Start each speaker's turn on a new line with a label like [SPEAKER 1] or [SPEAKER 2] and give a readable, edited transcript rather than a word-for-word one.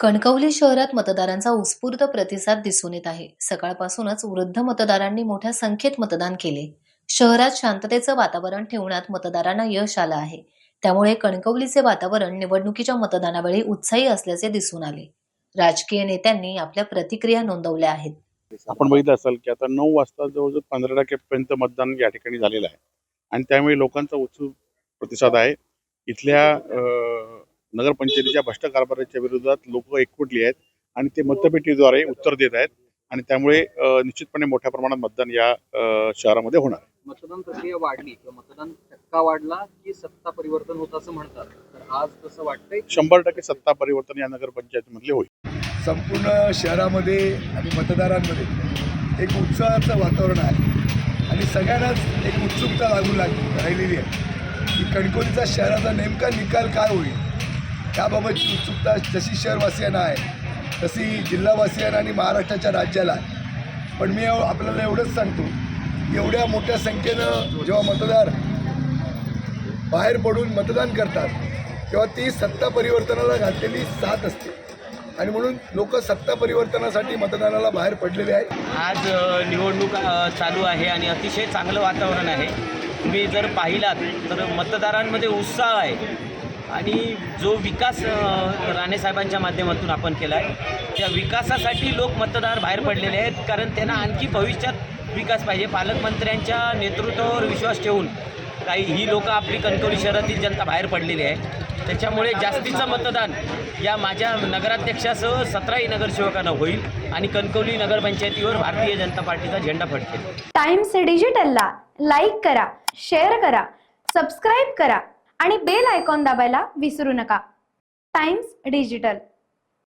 [SPEAKER 1] कणकवली शहरात मतदारांचा उत्स्फूर्त प्रतिसाद दिसून येत आहे. सकाळपासूनच वृद्ध मतदारांनी मोठ्या संख्येत मतदान केले. शहरात शांततेचं वातावरण ठेवण्यात मतदारांना यश आलं आहे. त्यामुळे कणकवलीचे वातावरण निवडणुकीच्या मतदानावेळी उत्साही असल्याचे दिसून आले. राजकीय नेत्यांनी आपल्या प्रतिक्रिया नोंदवल्या आहेत.
[SPEAKER 2] आपण बघितलं असेल की आता 9 वाजता जवळजवळ 15% पर्यंत मतदान या ठिकाणी झालेलं आहे आणि त्यामुळे लोकांचा उत्सुक प्रतिसाद आहे. इथल्या नगरपंचायतीच्या भ्रष्ट कारभाराच्या विरोधात लोक एकवटली आहेत आणि ते मतपेटीद्वारे उत्तर देत आहेत आणि त्यामुळे निश्चितपणे मोठ्या प्रमाणात मतदान या शहरामध्ये होणार आहे.
[SPEAKER 3] मतदान प्रक्रिया वाढली किंवा मतदान टक्का वाढला की सत्ता परिवर्तन होतं असं म्हणतात, तर आज कसं वाटतंय?
[SPEAKER 2] 100% सत्ता परिवर्तन या नगरपंचायतीमधले होईल.
[SPEAKER 4] संपूर्ण शहरामध्ये आणि मतदारांमध्ये एक उत्साहाचं वातावरण आहे आणि सगळ्यांनाच एक उत्सुकता राहिलेली आहे की कणकवलीचा शहराचा नेमका निकाल काय होईल. त्याबाबतची उत्सुकता जशी शहरवासियांना आहे तशी जिल्हावासियांना आणि महाराष्ट्राच्या राज्याला आहे. पण मी आपल्याला एवढंच सांगतो की एवढ्या मोठ्या संख्येनं जेव्हा मतदार बाहेर पडून मतदान करतात तेव्हा ती सत्ता परिवर्तनाला घातलेली साथ असते आणि म्हणून लोक सत्ता परिवर्तनासाठी मतदानाला बाहेर पडलेले आहेत.
[SPEAKER 5] आज निवडणूक चालू आहे आणि अतिशय चांगलं वातावरण आहे. तुम्ही जर पाहिलात तर मतदारांमध्ये उत्साह आहे आणि जो विकास राणेसाहेबांच्या माध्यमातून आपण केला आहे त्या विकासासाठी लोक मतदार बाहेर पडलेले आहेत. कारण त्यांना आणखी भविष्यात विकास पाहिजे. पालकमंत्र्यांच्या नेतृत्वावर विश्वास ठेवून ही लोक आपली कणकवली शहरातील जनता बाहेर पडलेली आहे. त्याच्यामुळे जास्तीचं मतदान या माझ्या नगराध्यक्षासह 17 नगरसेवकांना होईल आणि कणकवली नगरपंचायतीवर भारतीय जनता पार्टीचा झेंडा फडकेल.
[SPEAKER 6] टाइम्स डिजिटलला लाईक करा, शेअर करा, सबस्क्राईब करा आणि बेल आयकॉन दाबायला विसरू नका. Times digital.